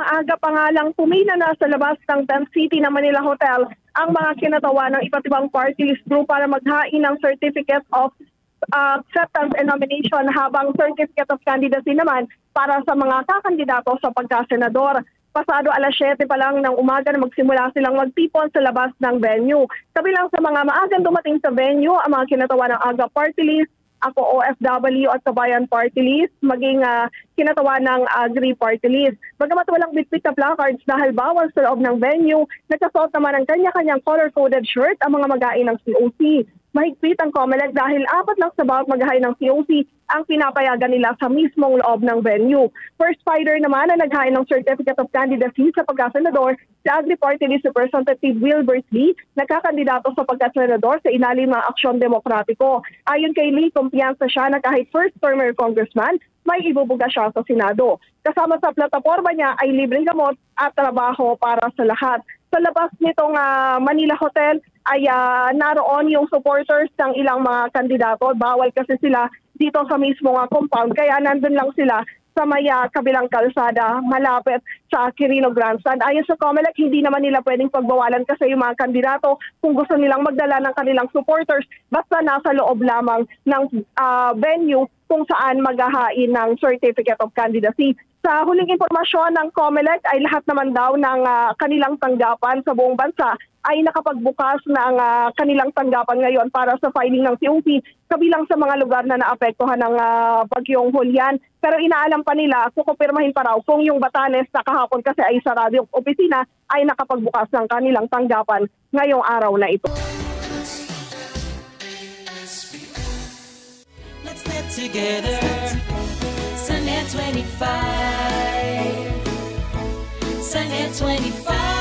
maaga pa nga lang pumila na sa labas ng Tent City ng Manila Hotel ang mga kinatawa ng iba't ibang party list group para maghain ng Certificate of Acceptance and Nomination, habang Certificate of Candidacy naman para sa mga kakandidato sa pagkasenador. Pasado alas 7 pa lang ng umaga na magsimula silang magtipon sa labas ng venue. Kabilang sa mga maagang dumating sa venue ang mga kinatawa ng AGA Party List, Ako OFW at Kabayan Party List, maging kinatawa ng Agri Party List. Bagamat walang bitbit na placards dahil bawal sa loob ng venue, nagkasuot naman ng kanya-kanyang color-coded shirt ang mga mag-ain ng COC. Mahigpit ang COMELEC dahil 4 lang sa bawat mag-ain ng COC ang pinapayagan nila sa mismong loob ng venue. First fighter naman na naghain ng Certificate of Candidacy sa pagkasenador, si Agri Party List Representative Wilbert Lee, nagkakandidato sa pagkasenador sa ilalim ng Aksyon Demokratiko. Ayon kay Lee, kumpiyansa siya na kahit first-termer congressman, may ibubuga siya sa Senado. Kasama sa plataforma niya ay libreng gamot at trabaho para sa lahat. Sa labas nitong Manila Hotel ay naroon yung supporters ng ilang mga kandidato. Bawal kasi sila dito sa mismong compound, kaya nandun lang sila sa may kabilang kalsada malapit sa Quirino Grandstand. Ayon sa COMELEC, hindi naman nila pwedeng pagbawalan kasi yung mga kandidato kung gusto nilang magdala ng kanilang supporters basta nasa loob lamang ng venue kung saan maghahain ng Certificate of Candidacy. Sa huling impormasyon ng COMELEC ay lahat naman daw ng kanilang tanggapan sa buong bansa ay nakapagbukas ng kanilang tanggapan ngayon para sa filing ng COC, kabilang sa mga lugar na naapektuhan ng bagyong Julian. Pero inaalam pa nila, kukumpirmahin pa raw kung yung Batanes na kahapon kasi ay sarado yung opisina ay nakapagbukas ng kanilang tanggapan ngayong araw na ito. Let's get together, Sunnet 25, Sunnet 25.